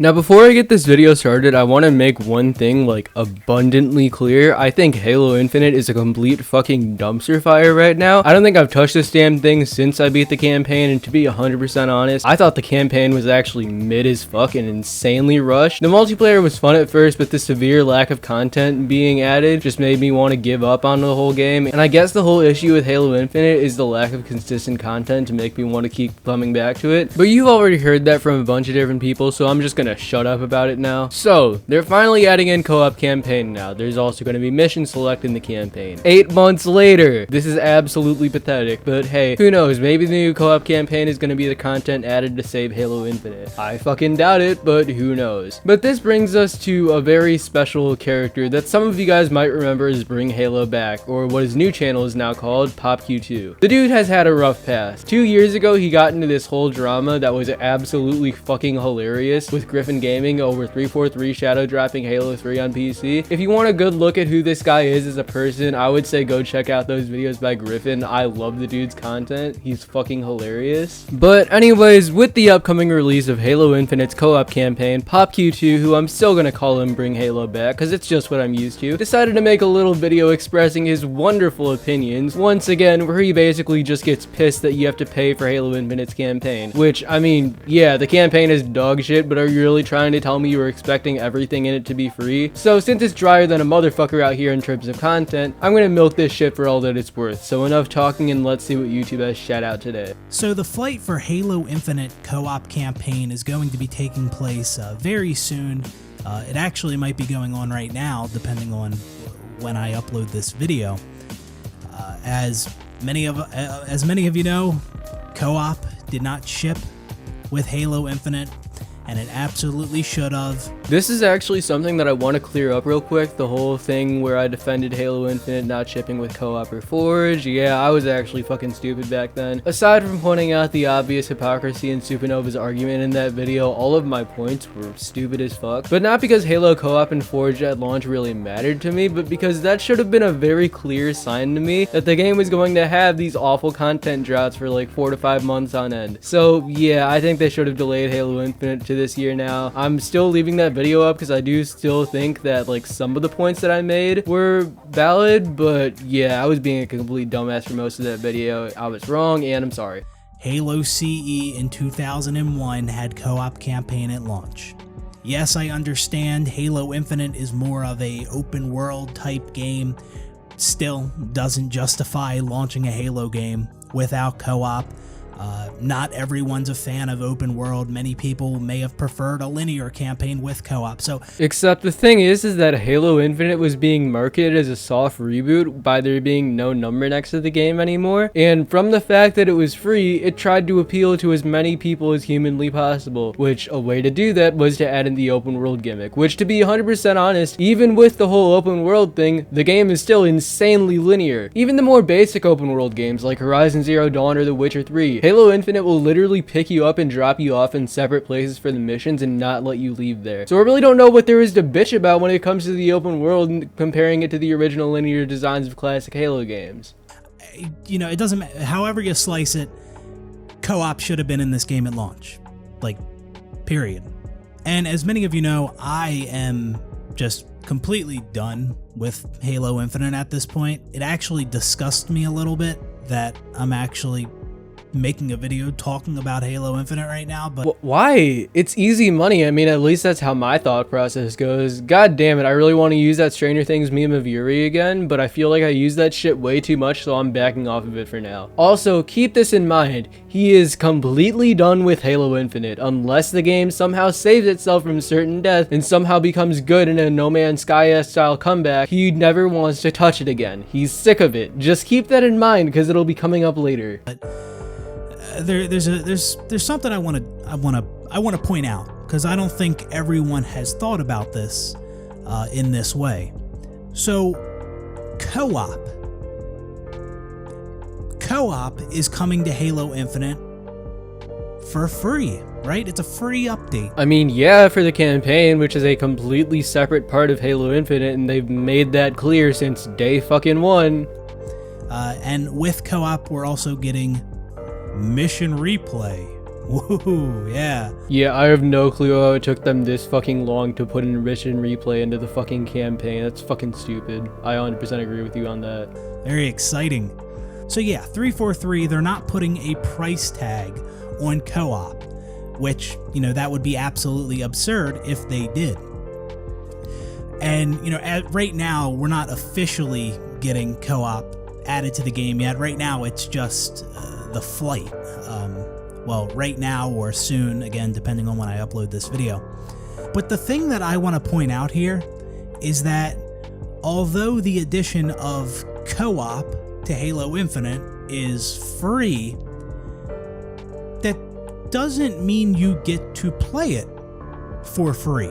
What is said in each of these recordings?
Now before I get this video started, I want to make one thing like abundantly clear. I think Halo Infinite is a complete fucking dumpster fire right now. I don't think I've touched this damn thing since I beat the campaign, and to be 100% honest, I thought the campaign was actually mid as fuck and insanely rushed. The multiplayer was fun at first, but the severe lack of content being added just made me want to give up on the whole game. And I guess the whole issue with Halo Infinite is the lack of consistent content to make me want to keep coming back to it. But you've already heard that from a bunch of different people, so I'm just gonna shut up about it now. So they're finally adding in co-op campaign now. There's also going to be mission select in the campaign 8 months later. This is absolutely pathetic, but hey, who knows, maybe the new co-op campaign is going to be the content added to save Halo Infinite. I fucking doubt it, but who knows. But this brings us to a very special character that some of you guys might remember as Bring Halo Back, or what his new channel is now called, PopQ2. The dude has had a rough past. 2 years ago he got into this whole drama that was absolutely fucking hilarious with Griffin Gaming over 343 shadow dropping Halo 3 on PC. If you want a good look at who this guy is as a person, I would say go check out those videos by Griffin. I love the dude's content. He's fucking hilarious. But anyways, with the upcoming release of Halo Infinite's co-op campaign, PopQ2, who I'm still gonna call him Bring Halo Back because it's just what I'm used to, decided to make a little video expressing his wonderful opinions once again, where he basically just gets pissed that you have to pay for Halo Infinite's campaign. Which, I mean, yeah, the campaign is dog shit, but are you really trying to tell me you were expecting everything in it to be free? So since it's drier than a motherfucker out here in terms of content, I'm gonna milk this shit for all that it's worth. So enough talking and let's see what YouTube has shout out today. So the fight for Halo Infinite co-op campaign is going to be taking place very soon. It actually might be going on right now, depending on when I upload this video. As many of you know, co-op did not ship with Halo Infinite, and it absolutely should have. This is actually something that I want to clear up real quick. The whole thing where I defended Halo Infinite not shipping with co-op or Forge. Yeah, I was actually fucking stupid back then. Aside from pointing out the obvious hypocrisy in Supernova's argument in that video, all of my points were stupid as fuck. But not because Halo co-op and Forge at launch really mattered to me, but because that should have been a very clear sign to me that the game was going to have these awful content droughts for like 4 to 5 months on end. So yeah, I think they should have delayed Halo Infinite to this year now. I'm still leaving that video up because I do still think that like some of the points that I made were valid, but yeah, I was being a complete dumbass for most of that video. I was wrong and I'm sorry. Halo CE in 2001 had co-op campaign at launch. Yes, I understand Halo Infinite is more of a open world type game. Still doesn't justify launching a Halo game without co-op. Not everyone's a fan of open world. Many people may have preferred a linear campaign with co-op. So, except the thing is that Halo Infinite was being marketed as a soft reboot by there being no number next to the game anymore. And from the fact that it was free, it tried to appeal to as many people as humanly possible, which a way to do that was to add in the open world gimmick, which to be 100% honest, even with the whole open world thing, the game is still insanely linear. Even the more basic open world games like Horizon Zero Dawn or The Witcher 3, Halo Infinite will literally pick you up and drop you off in separate places for the missions and not let you leave there. So I really don't know what there is to bitch about when it comes to the open world and comparing it to the original linear designs of classic Halo games. You know, it doesn't matter. However you slice it, co-op should have been in this game at launch. Like, period. And as many of you know, I am just completely done with Halo Infinite at this point. It actually disgusts me a little bit that I'm actually making a video talking about Halo Infinite right now, but why? It's easy money. I mean, at least that's how my thought process goes. God damn it, I really want to use that Stranger Things meme of Yuri again, but I feel like I use that shit way too much, so I'm backing off of it for now. Also, keep this in mind. He is completely done with Halo Infinite, unless the game somehow saves itself from certain death and somehow becomes good in a No Man's Sky-esque style comeback. He never wants to touch it again. He's sick of it. Just keep that in mind, because it'll be coming up later. There's something I want to point out, because I don't think everyone has thought about this in this way. So co-op is coming to Halo Infinite for free, right? It's a free update. I mean, yeah, for the campaign, which is a completely separate part of Halo Infinite, and they've made that clear since day fucking one. And with co-op, we're also getting mission replay Woohoo, yeah. Yeah, I have no clue how it took them this fucking long to put Enrich and Replay into the fucking campaign. That's fucking stupid. I 100% agree with you on that. Very exciting. So yeah, 343, they're not putting a price tag on co-op, which, you know, that would be absolutely absurd if they did. And, you know, right now, we're not officially getting co-op added to the game yet. Right now, it's just the flight. Well, right now or soon, again, depending on when I upload this video. But the thing that I want to point out here is that although the addition of co-op to Halo Infinite is free, that doesn't mean you get to play it for free.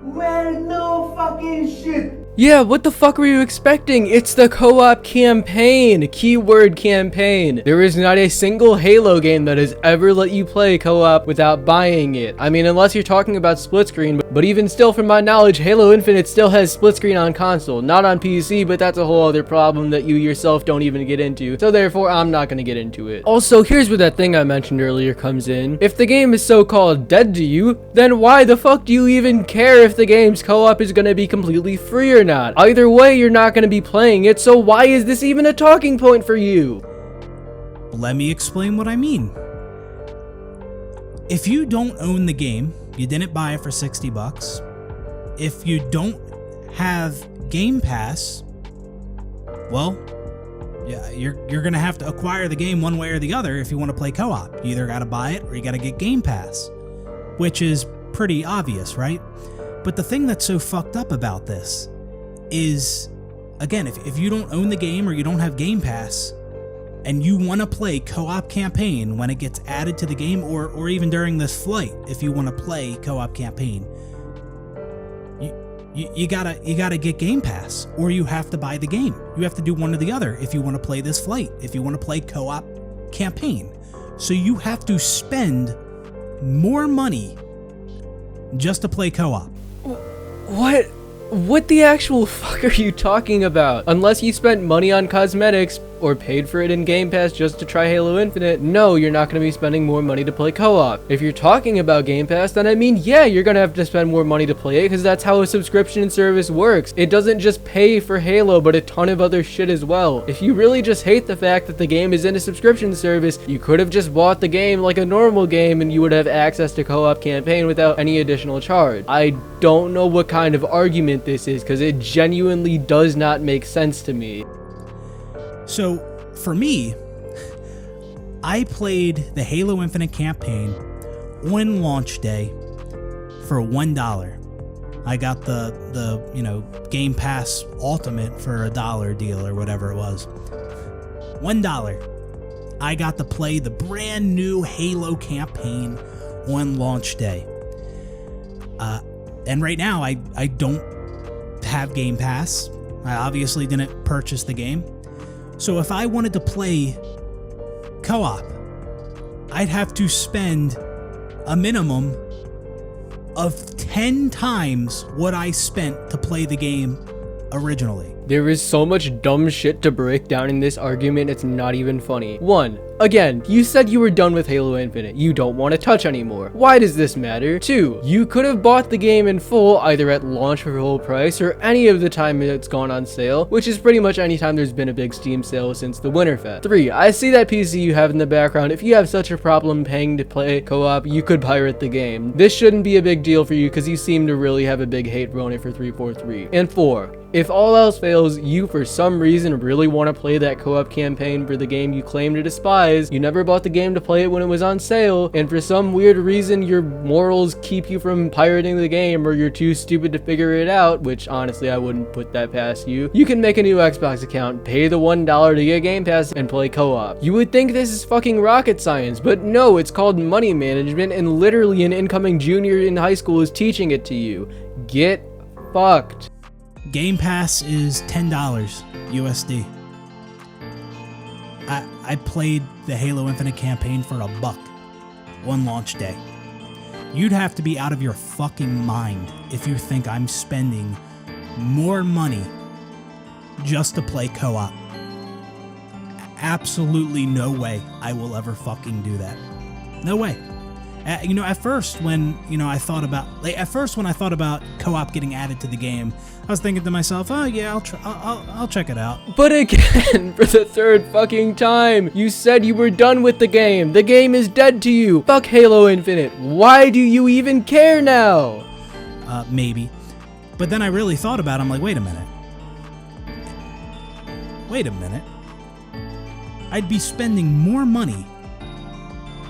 Well, no fucking shit. Yeah, what the fuck were you expecting? It's the co-op campaign. Keyword campaign. There is not a single Halo game that has ever let you play co-op without buying it. I mean, unless you're talking about split screen, but even still, from my knowledge, Halo Infinite still has split screen on console. Not on PC, but that's a whole other problem that you yourself don't even get into. So therefore, I'm not gonna get into it. Also, here's where that thing I mentioned earlier comes in. If the game is so-called dead to you, then why the fuck do you even care if the game's co-op is gonna be completely free or not? Either way, you're not going to be playing it, so why is this even a talking point for you? Let me explain what I mean. If you don't own the game, you didn't buy it for $60. If you don't have Game Pass, well, yeah, you're going to have to acquire the game one way or the other if you want to play co-op. You either got to buy it or you got to get Game Pass, which is pretty obvious, right? But the thing that's so fucked up about this is, again, if you don't own the game or you don't have Game Pass and you want to play co-op campaign when it gets added to the game, or even during this flight, if you want to play co-op campaign, you gotta get Game Pass, or you have to buy the game. You have to do one or the other if you want to play this flight, if you want to play co-op campaign. So you have to spend more money just to play co-op. What the actual fuck are you talking about? Unless you spent money on cosmetics or paid for it in Game Pass just to try Halo Infinite, no, you're not going to be spending more money to play co-op. If you're talking about Game Pass, then I mean, yeah, you're going to have to spend more money to play it, because that's how a subscription service works. It doesn't just pay for Halo, but a ton of other shit as well. If you really just hate the fact that the game is in a subscription service, you could have just bought the game like a normal game and you would have access to co-op campaign without any additional charge. I don't know what kind of argument this is, because it genuinely does not make sense to me. So, for me, I played the Halo Infinite campaign on launch day for $1. I got the Game Pass Ultimate for $1 deal or whatever it was. $1. I got to play the brand new Halo campaign on launch day. And right now, I don't have Game Pass. I obviously didn't purchase the game. So if I wanted to play co-op, I'd have to spend a minimum of 10 times what I spent to play the game originally. There is so much dumb shit to break down in this argument, it's not even funny. 1. Again, you said you were done with Halo Infinite. You don't want to touch anymore. Why does this matter? 2. You could have bought the game in full, either at launch for full price or any of the time it's gone on sale, which is pretty much any time there's been a big Steam sale since the Winterfest. 3. I see that PC you have in the background. If you have such a problem paying to play co-op, you could pirate the game. This shouldn't be a big deal for you because you seem to really have a big hate bone for 343. And 4. If all else fails, you for some reason really want to play that co-op campaign for the game you claim to despise, you never bought the game to play it when it was on sale, and for some weird reason your morals keep you from pirating the game, or you're too stupid to figure it out, which honestly I wouldn't put that past you, you can make a new Xbox account, pay the $1 to get Game Pass, and play co-op. You would think this is fucking rocket science, but no, it's called money management, and literally an incoming junior in high school is teaching it to you. Get fucked. Game Pass is $10 USD. I played the Halo Infinite campaign for $1 on launch day. You'd have to be out of your fucking mind if you think I'm spending more money just to play co-op. Absolutely no way I will ever fucking do that. No way. At first when I thought about co-op getting added to the game, I was thinking to myself, oh yeah, I'll check it out. But again, for the third fucking time, you said you were done with the game. The game is dead to you. Fuck Halo Infinite. Why do you even care now? Maybe. But then I really thought about it. I'm like, wait a minute. I'd be spending more money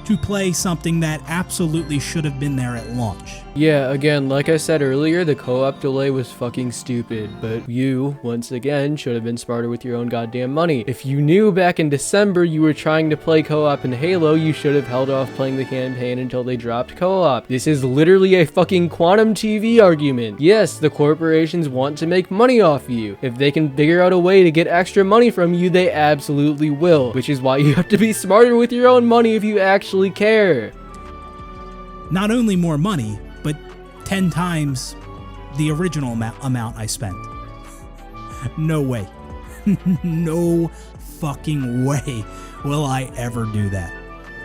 to play something that absolutely should have been there at launch. Yeah, again, like I said earlier, the co-op delay was fucking stupid, but you, once again, should have been smarter with your own goddamn money. If you knew back in December you were trying to play co-op in Halo, you should have held off playing the campaign until they dropped co-op. This is literally a fucking quantum TV argument. Yes, the corporations want to make money off you. If they can figure out a way to get extra money from you, they absolutely will, which is why you have to be smarter with your own money if you actually care. Not only more money, but 10 times the original amount I spent. No way. No fucking way will I ever do that.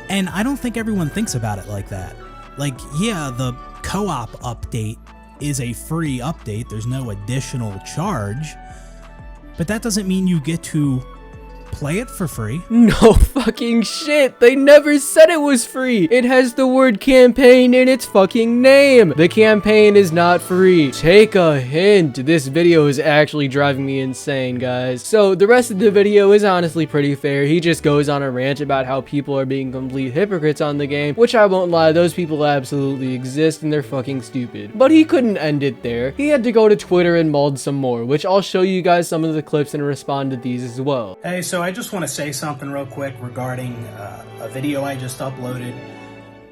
And I don't think everyone thinks about it like that. Like, yeah, the co-op update is a free update. There's no additional charge. But that doesn't mean you get to play it for free. No fucking shit. They never said it was free. It has the word campaign in its fucking name. The campaign is not free. Take a hint. This video is actually driving me insane, guys. So the rest of the video is honestly pretty fair. He just goes on a rant about how people are being complete hypocrites on the game, which I won't lie, those people absolutely exist and they're fucking stupid. But he couldn't end it there. He had to go to Twitter and Maulds some more, which I'll show you guys some of the clips and respond to these as well. Hey, so I just want to say something real quick regarding a video I just uploaded,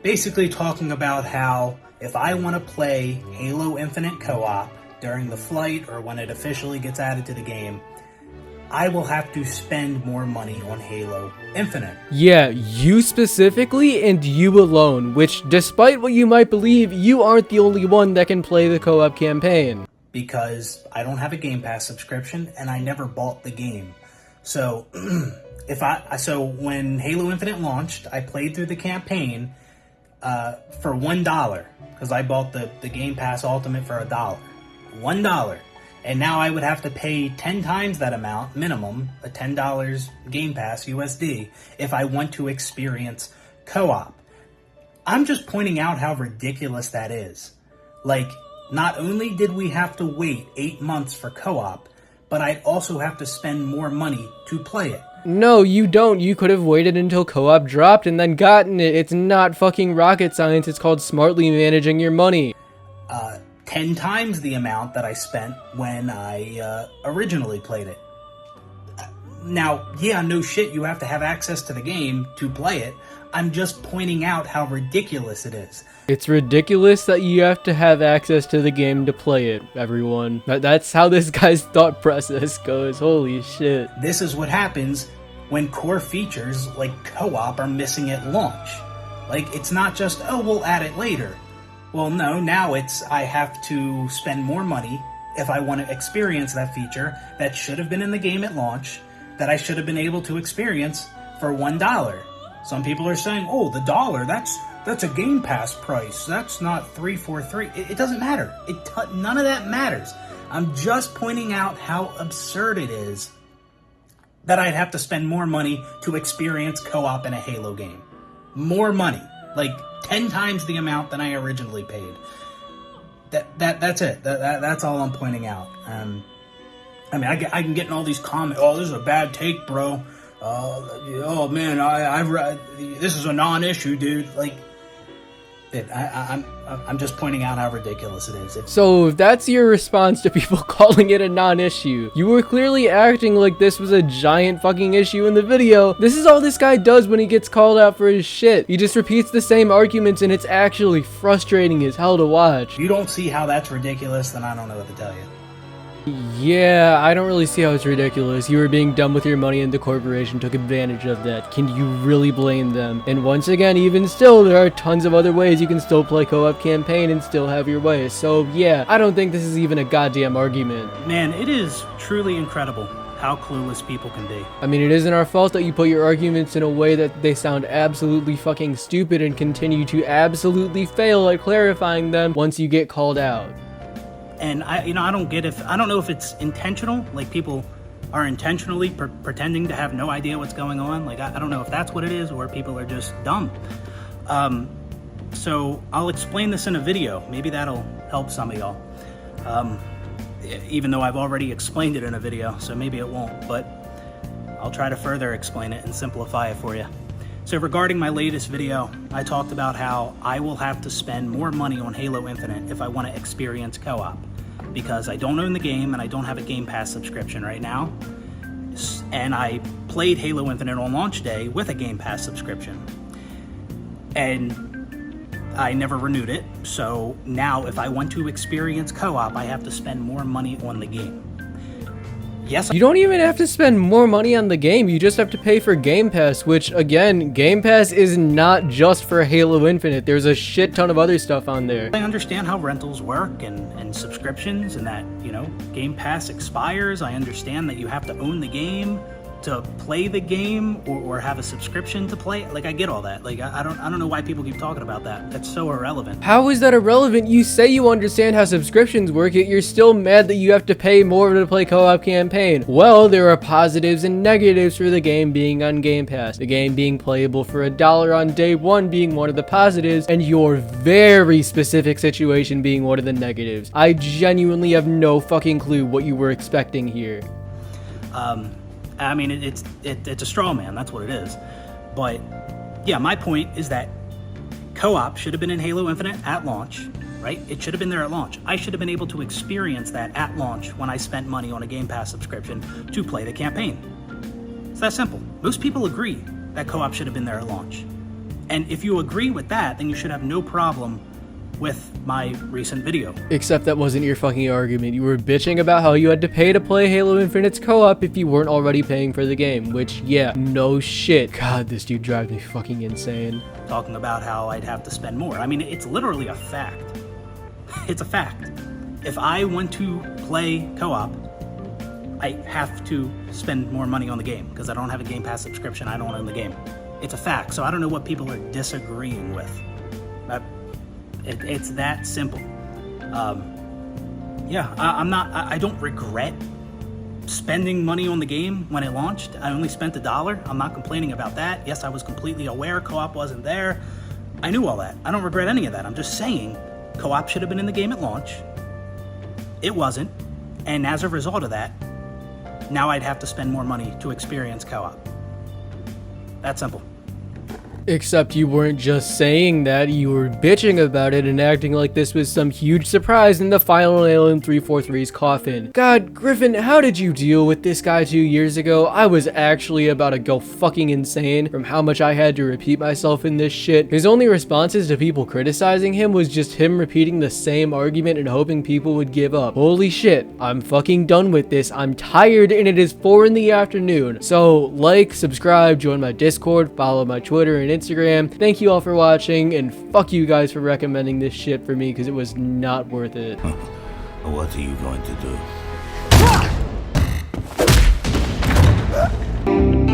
basically talking about how if I want to play Halo Infinite co-op during the flight or when it officially gets added to the game, I will have to spend more money on Halo Infinite. Yeah, you specifically and you alone, which despite what you might believe, you aren't the only one that can play the co-op campaign. Because I don't have a Game Pass subscription and I never bought the game. So, when Halo Infinite launched, I played through the campaign for $1 because I bought the Game Pass Ultimate for $1. $1. And now I would have to pay 10 times that amount, minimum, a $10 Game Pass USD, if I want to experience co-op. I'm just pointing out how ridiculous that is. Like, not only did we have to wait 8 months for co-op, but I'd also have to spend more money to play it. No, you don't. You could have waited until co-op dropped and then gotten it. It's not fucking rocket science. It's called smartly managing your money. 10 times the amount that I spent when I originally played it. Now, yeah, no shit, you have to have access to the game to play it. I'm just pointing out how ridiculous it is. It's ridiculous that you have to have access to the game to play it, everyone. That's how this guy's thought process goes. Holy shit. This is what happens when core features like co-op are missing at launch. Like, it's not just, oh, we'll add it later. Well, no, now it's I have to spend more money if I want to experience that feature that should have been in the game at launch, that I should have been able to experience for $1. Some people are saying, oh, the $1, that's a Game Pass price. That's not $343. It doesn't matter. None of that matters. I'm just pointing out how absurd it is that I'd have to spend more money to experience co-op in a Halo game. More money. Like 10 times the amount than I originally paid. That's it. That's all I'm pointing out. I mean, I can get in all these comments. Oh, this is a bad take, bro. Oh man, this is a non-issue, dude. Like, I'm just pointing out how ridiculous it is. So if that's your response to people calling it a non-issue, you were clearly acting like this was a giant fucking issue in the video. This is all this guy does when he gets called out for his shit. He just repeats the same arguments and it's actually frustrating as hell to watch. If you don't see how that's ridiculous, then I don't know what to tell you. Yeah, I don't really see how it's ridiculous. You were being dumb with your money and the corporation took advantage of that. Can you really blame them? And once again, even still, there are tons of other ways you can still play co-op campaign and still have your way. So yeah, I don't think this is even a goddamn argument. Man, it is truly incredible how clueless people can be. I mean, it isn't our fault that you put your arguments in a way that they sound absolutely fucking stupid and continue to absolutely fail at clarifying them once you get called out. And I don't know if it's intentional, like people are intentionally pretending to have no idea what's going on. Like, I don't know if that's what it is, or people are just dumb. So I'll explain this in a video. Maybe that'll help some of y'all. Even though I've already explained it in a video, so maybe it won't, but I'll try to further explain it and simplify it for you. So regarding my latest video, I talked about how I will have to spend more money on Halo Infinite if I want to experience co-op, because I don't own the game and I don't have a Game Pass subscription right now. And I played Halo Infinite on launch day with a Game Pass subscription, and I never renewed it. So now if I want to experience co-op, I have to spend more money on the game. Yes, You don't even have to spend more money on the game, you just have to pay for Game Pass, which, again, Game Pass is not just for Halo Infinite. There's a shit ton of other stuff on there. I understand how rentals work and subscriptions, and that, you know, Game Pass expires. I understand that you have to own the game to play the game, or have a subscription to play. Like, I get all that. Like, I don't know why people keep talking about that. That's so irrelevant. How is that irrelevant? You say you understand how subscriptions work, yet you're still mad that you have to pay more to play co-op campaign. Well, there are positives and negatives for the game being on Game Pass. The game being playable for $1 on day one being one of the positives, and your very specific situation being one of the negatives. I genuinely have no fucking clue what you were expecting here. I mean, it's a straw man, that's what it is. But yeah, my point is that co-op should have been in Halo Infinite at launch, right? It should have been there at launch. I should have been able to experience that at launch when I spent money on a Game Pass subscription to play the campaign. It's that simple. Most people agree that co-op should have been there at launch. And if you agree with that, then you should have no problem with my recent video. Except that wasn't your fucking argument. You were bitching about how you had to pay to play Halo Infinite's co-op if you weren't already paying for the game, which, yeah, no shit. God, this dude drives me fucking insane. Talking about how I'd have to spend more. I mean, it's literally a fact. It's a fact. If I want to play co-op, I have to spend more money on the game because I don't have a Game Pass subscription. I don't own the game. It's a fact. So I don't know what people are disagreeing with. It's that simple. Yeah, I don't regret spending money on the game when it launched. I only spent $1. I'm not complaining about that. Yes, I was completely aware co-op wasn't there. I knew all that. I don't regret any of that. I'm just saying co-op should have been in the game at launch. It wasn't. And as a result of that, now I'd have to spend more money to experience co-op. That simple. Except you weren't just saying that, you were bitching about it and acting like this was some huge surprise in the final nail in 343's coffin. God, Griffin, how did you deal with this guy 2 years ago? I was actually about to go fucking insane from how much I had to repeat myself in this shit. His only responses to people criticizing him was just him repeating the same argument and hoping people would give up. Holy shit, I'm fucking done with this. I'm tired and it is 4 in the afternoon. So, like, subscribe, join my Discord, follow my Twitter and Instagram. Thank you all for watching, and fuck you guys for recommending this shit for me because it was not worth it. What are you going to do?